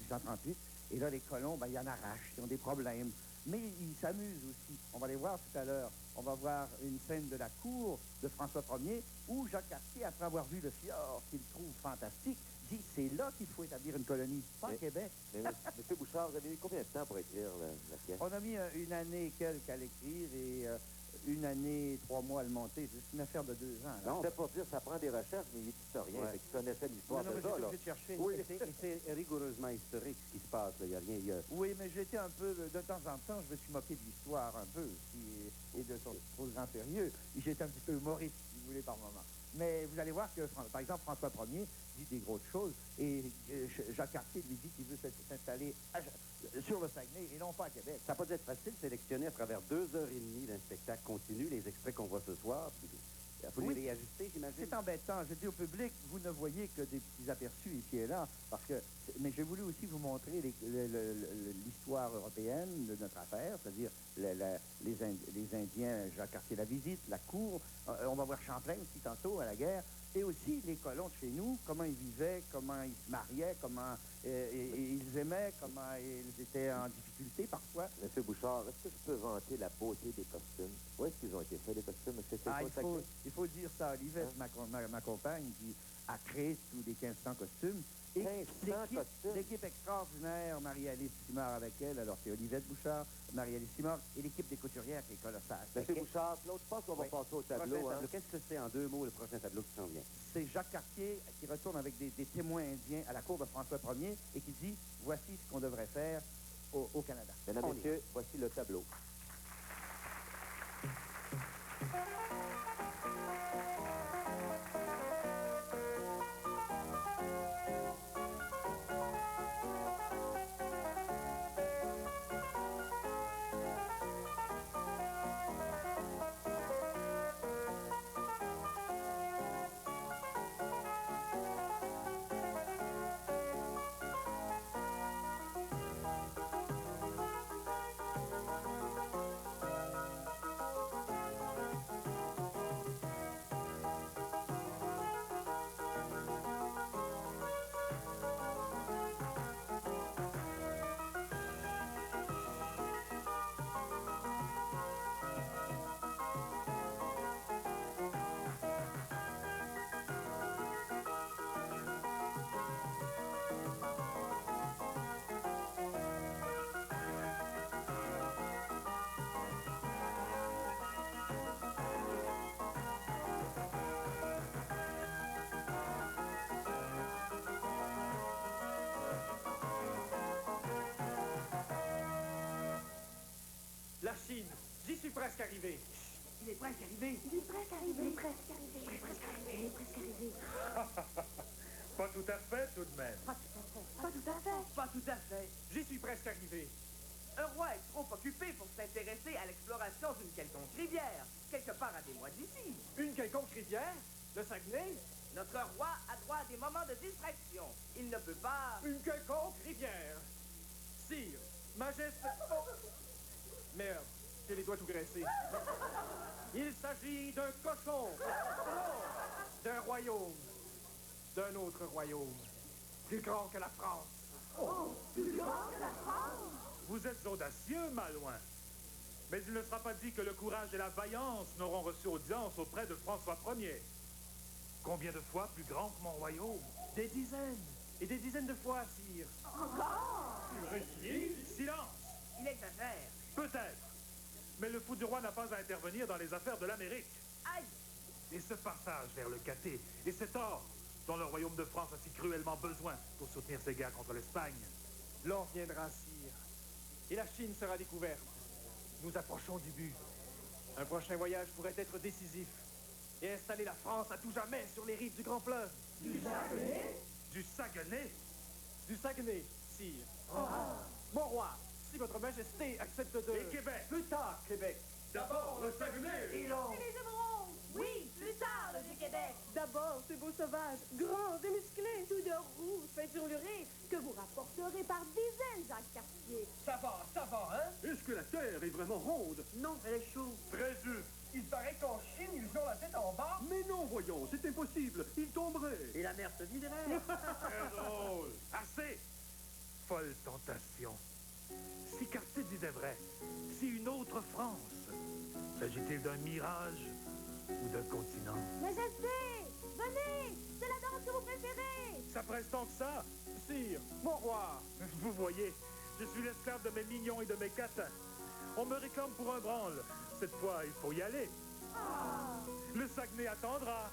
1838. Et là, les colons, ben, ils en arrachent, ils ont des problèmes. Mais ils s'amusent aussi. On va les voir tout à l'heure. On va voir une scène de la cour de François Ier où Jacques Cartier, après avoir vu le fjord qu'il trouve fantastique, dit c'est là qu'il faut établir une colonie, pas à Québec. Mais M. Bouchard, vous avez mis combien de temps pour écrire la pièce? On a mis une année et quelques à l'écrire et une année et 3 mois à le monter. C'est une affaire de 2 ans. Là. Non, c'est pas dire, ça prend des recherches, mais il est historien, fait qu'il connaissait l'histoire Non, mais déjà, j'ai là. obligé de chercher. Oui, c'est rigoureusement historique ce qui se passe. Il n'y a rien. Oui, mais j'étais un peu, de temps en temps, je me suis moqué de l'histoire un peu et de son trop grand sérieux. J'étais un petit peu humoriste, si vous voulez, par moment. Mais vous allez voir que, par exemple, François Ier dit des grosses choses et Jacques Cartier lui dit qu'il veut s'installer sur le Saguenay et non pas à Québec. Ça n'a pas dû être facile de sélectionner à travers 2 heures et demie d'un spectacle continu les extraits qu'on voit ce soir. Puis il a fallu réajuster, j'imagine. C'est embêtant. Je dis au public, vous ne voyez que des petits aperçus ici et là, parce que. Mais j'ai voulu aussi vous montrer l'histoire européenne de notre affaire, c'est-à-dire les Indiens, Jacques Cartier la visite, la cour. On va voir Champlain aussi tantôt à la guerre. Et aussi les colons de chez nous, comment ils vivaient, comment ils se mariaient, comment ils aimaient, comment ils étaient en difficulté parfois. M. Bouchard, est-ce que je peux vanter la beauté des costumes? Où est-ce qu'ils ont été faits, les costumes? Il faut dire ça à Olivette, ma compagne, qui a créé tous les 1500 costumes. Et l'équipe extraordinaire, Marie-Alice Simard avec elle, alors c'est Olivette Bouchard, Marie-Alice Simard, et l'équipe des couturières qui est colossale. M. Bouchard, Claude, je pense qu'on va passer au tableau. Hein? Qu'est-ce que c'est en 2 mots le prochain tableau qui s'en vient? C'est Jacques Cartier qui retourne avec des témoins indiens à la cour de François Ier et qui dit « Voici ce qu'on devrait faire au Canada ». Mesdames, Messieurs, voici le tableau. La Chine, j'y suis presque arrivé. Il est presque arrivé. Il est presque arrivé. Il est presque arrivé. Il est presque arrivé. Il est presque arrivé. Pas tout à fait, tout de même. Pas tout à fait. Pas tout à fait. Pas tout à fait. J'y suis presque arrivé. Un roi est trop occupé pour s'intéresser à l'exploration d'une quelconque rivière, quelque part à des mois d'ici. Une quelconque rivière? Le Saguenay? Notre roi a droit à des moments de distraction. Il ne peut pas... Une quelconque rivière. Sire, majesté... Oh. Merde, j'ai les doigts tout graissés. Il s'agit d'un cochon. D'un royaume. D'un autre royaume. Plus grand que la France. Oh, plus grand que la France. Vous êtes audacieux, Malouin. Mais il ne sera pas dit que le courage et la vaillance n'auront reçu audience auprès de François Ier. Combien de fois plus grand que mon royaume? Des dizaines. Et des dizaines de fois, sire. Encore. Silence! Il exagère. Peut-être. Mais le fou du roi n'a pas à intervenir dans les affaires de l'Amérique. Aïe! Et ce passage vers le Caté et cet or dont le royaume de France a si cruellement besoin pour soutenir ses guerres contre l'Espagne. L'or viendra, sire. Et la Chine sera découverte. Nous approchons du but. Un prochain voyage pourrait être décisif et installer la France à tout jamais sur les rives du grand fleuve. Du Saguenay. Du Saguenay? Du Saguenay, sire. Mon roi, si votre majesté accepte de... Et Québec? Plus tard, Québec. D'abord le Saguenay! Et les émeraudes. Oui, plus tard, le Vieux-Québec. D'abord, ces beaux sauvages, grands et musclés, tout de rouge, peinturlurés, que vous rapporterez par dizaines, Jacques Cartier. Ça va, hein? Est-ce que la Terre est vraiment ronde? Non, elle est chaude. Très juste. Il paraît qu'en Chine, ils ont la tête en bas. Mais non, voyons, c'est impossible. Il tomberait. Et la mer se viderait. Très drôle. Assez! Folle folle tentation. Si Cartier disait vrai, si une autre France, s'agit-il d'un mirage ou d'un continent? Majesté, venez, c'est la danse que vous préférez. Ça presse tant que ça? Sire, mon roi. Vous voyez, je suis l'esclave de mes mignons et de mes catins. On me réclame pour un branle. Cette fois, il faut y aller. Le Saguenay attendra.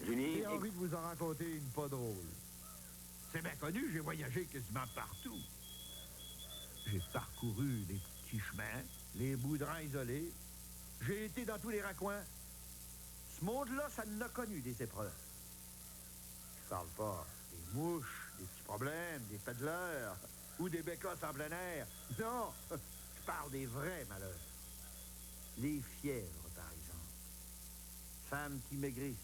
Julie, J'ai envie de vous en raconter une pas drôle. C'est bien connu, j'ai voyagé quasiment partout. J'ai parcouru les petits chemins, les bouts-de-rang isolés. J'ai été dans tous les raccoins. Ce monde-là, ça n'a connu des épreuves. Je parle pas des mouches, des petits problèmes, des pédaleurs ou des bécosses en plein air. Non, je parle des vrais malheurs. Les fièvres, par exemple. Femmes qui maigrissent.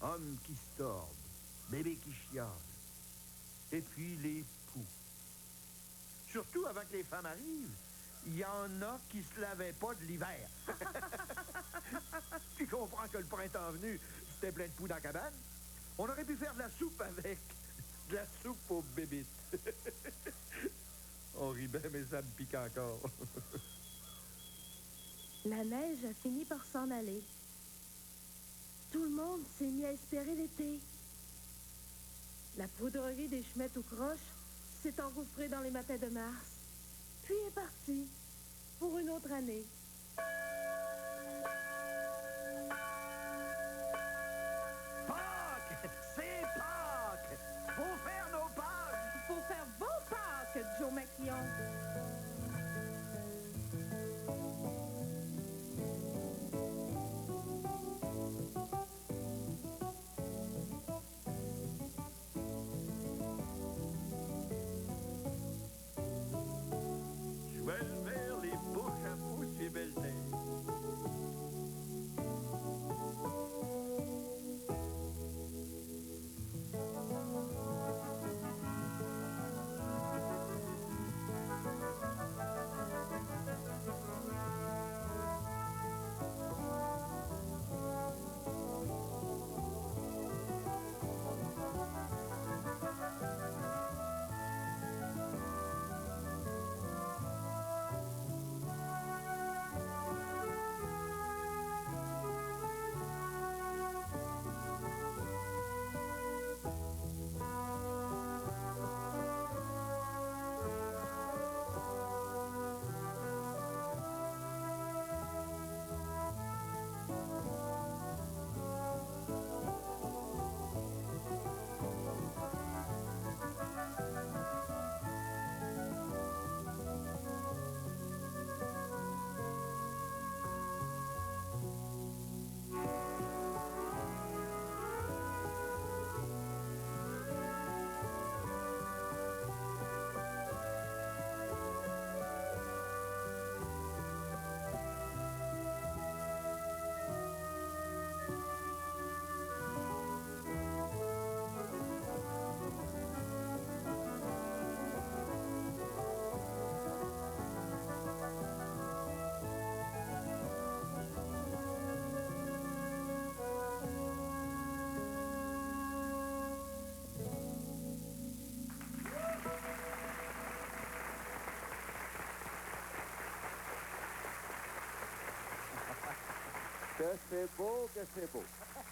Hommes qui se tordent, bébés qui chiolent, et puis les poux. Surtout avant que les femmes arrivent, il y en a qui se lavaient pas de l'hiver. Tu comprends que le printemps venu, c'était plein de poux dans la cabane? On aurait pu faire de la soupe avec. De la soupe aux bébites. On rit bien, mais ça me pique encore. La neige a fini par s'en aller. Tout le monde s'est mis à espérer l'été. La poudrerie des chemins tout croche s'est engouffrée dans les matins de mars, puis est partie pour une autre année. Pâques! C'est Pâques! Faut faire nos Pâques! Faut faire vos Pâques, Joe Maquillon. Joël vers les beaux chapeaux sur Belleterre. que c'est beau, que c'est beau.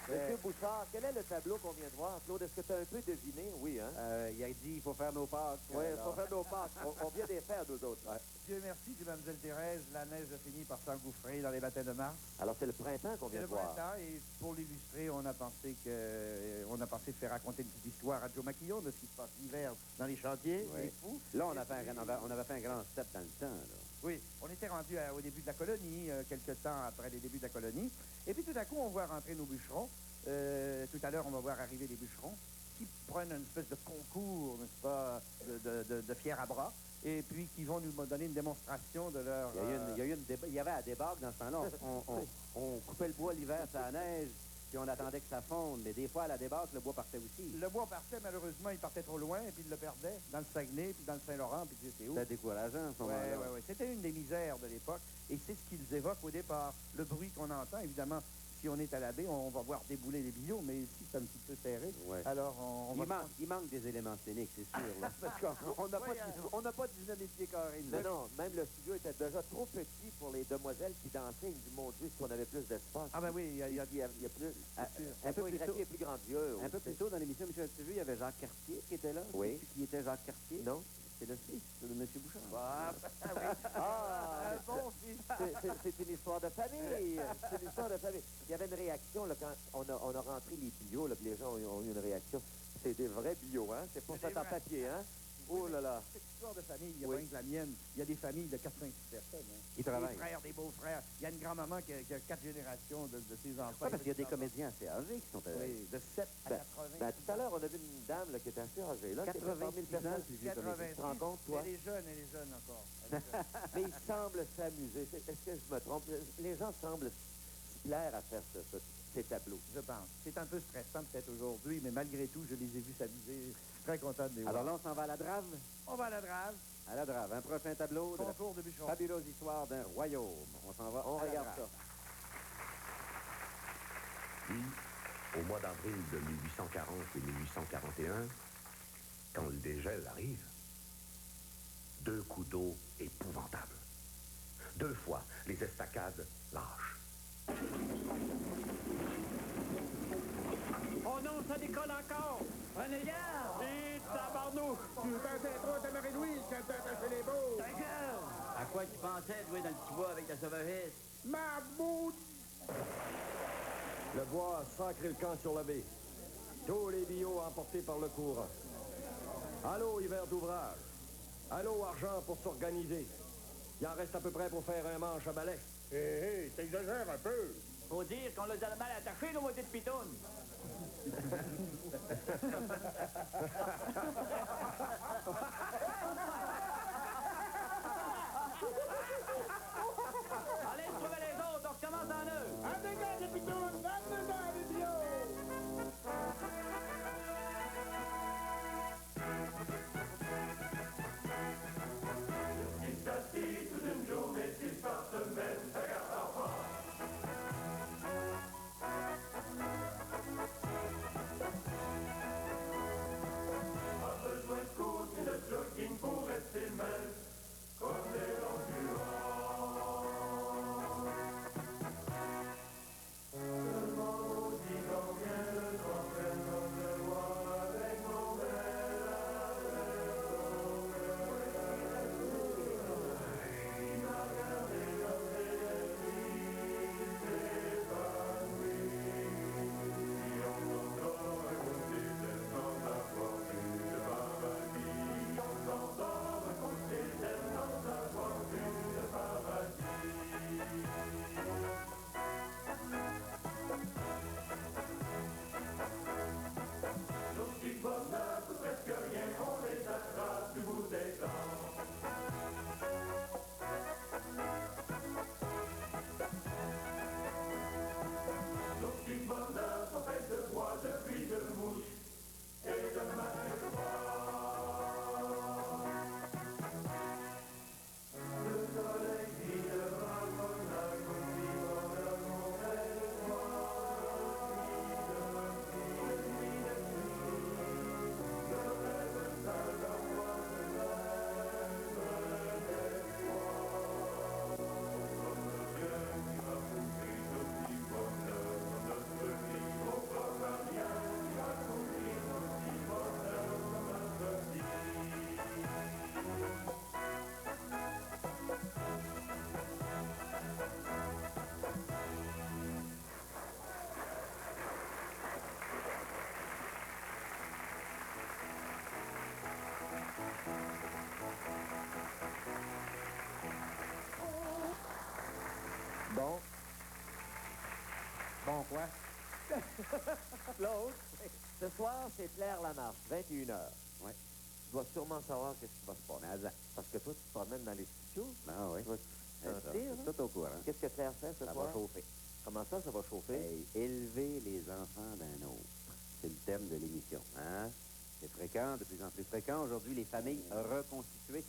Monsieur Bouchard, quel est le tableau qu'on vient de voir? Claude, est-ce que tu as un peu deviné? Oui, hein? Il a dit il faut faire nos Pâques. Oui, il faut faire nos Pâques. On vient des faire, nous autres. Ouais. Dieu merci, dit Mademoiselle Thérèse, la neige a fini par s'engouffrer dans les matins de mars. Alors, c'est le printemps qu'on C'est vient le de voir. printemps, et pour l'illustrer, on a pensé de faire raconter une petite histoire à Joe Maquillon de ce qui se passe l'hiver dans les chantiers, Oui. les fous. Là, on avait fait un grand step dans le temps. Là. Oui, on était rendu au début de la colonie, quelques temps après les débuts de la colonie. Et puis tout à coup, on voit rentrer nos bûcherons. Tout à l'heure, on va voir arriver les bûcherons qui prennent une espèce de concours, n'est-ce pas, de fier à bras, et puis qui vont nous donner une démonstration de leur... Il y avait à débarque dans ce temps-là. On coupait le bois l'hiver, ça la neige. Puis on attendait que ça fonde, mais des fois, à la débasse, le bois partait aussi. Le bois partait, malheureusement, il partait trop loin, puis il le perdait, dans le Saguenay, puis dans le Saint-Laurent, puis tu sais où. C'était décourageant, à ce moment-là. Oui. C'était une des misères de l'époque, et c'est ce qu'ils évoquent au départ. Le bruit qu'on entend, évidemment, si on est à la baie, on va voir débouler les billots, mais ici, c'est un petit peu serré. Ouais. Alors, Il manque des éléments scéniques, c'est sûr. Là. Parce qu'on n'a pas de dynamique carré. Non, même le studio était déjà trop petit pour les demoiselles qui dansaient. Ils me disent, mon Dieu, si on avait plus d'espace. Ah ben oui, il y a plus... Un peu plus tôt, plus grandiose. un peu plus tôt dans l'émission, Michel, tu as vu, il y avait Jacques Cartier qui était là. Oui. Sais-tu qui était Jacques Cartier? Non? C'est le fils de M. Bouchard. Un bon fils. C'est une histoire de famille. C'est une histoire de famille. Il y avait une réaction là, quand on a rentré les billots, là, puis les gens ont eu une réaction. C'est des vrais billots, hein? C'est pas fait en papier, hein? Oh là là. C'est une histoire de famille, il y a pas rien que la mienne. Il y a des familles de 4-5 personnes. Hein. Qui travaillent. Des frères, des beaux-frères. Il y a une grand-maman qui a 4 générations de ses enfants. Ouais, parce qu'il y a des comédiens assez âgés qui sont Oui, de 7 à 80. Tout à l'heure, on a vu une dame là, qui était assez âgée. Là, 80 000 personnes, plus vieux comme Tu te rends compte, toi? Elle est jeune encore. Mais ils semblent s'amuser. Est-ce que je me trompe? Les gens semblent se plaire à faire ces tableaux. Je pense. C'est un peu stressant peut-être aujourd'hui, mais malgré tout, je les ai vus s'amuser. Très content de les voir. Alors là, on s'en va à la Drave? On va à la Drave. À la Drave. Un prochain tableau de la Contour de Bûcheron. fabuleuse histoire d'un royaume. On s'en va. On à la regarde Drave. ça. Puis, au mois d'avril de 1840 et 1841, quand le dégel arrive, 2 coups d'eau épouvantables. 2 fois, les estacades lâchent. Oh non, ça décolle encore! Prenez garde! Et tabarnouche! Tu veux passer trop de Marie-Louise quand t'as attaché les beaux! Ta gueule! À quoi tu pensais, toi, dans le petit bois avec ta sauvagesse? Ma boute! Le bois a sacré le camp sur la baie. Tous les billots emportés par le courant. Allô, hiver d'ouvrage. Allô, argent pour s'organiser. Il en reste à peu près pour faire un manche à balai. Hé, t'exagères un peu! Faut dire qu'on l'a déjà mal attaché, nos moitiés de pitounes! Allez, trouvez les autres, on recommence en eux! À dégage les pitounes! À dedans les billots! Bon. Bon, quoi? L'autre. Ce soir, c'est Claire Lamarche, 21h. Ouais. Tu dois sûrement savoir qu'est-ce qui va se passer. Parce que toi, tu te promènes dans les studios. Ah oui. Tu vas sentir, C'est tout au courant. Qu'est-ce que Claire fait ce Ça soir? va chauffer. Comment ça va chauffer? Hey, élever les enfants d'un autre. C'est le thème de l'émission, hein? C'est fréquent, de plus en plus fréquent. Aujourd'hui, les familles reconstituées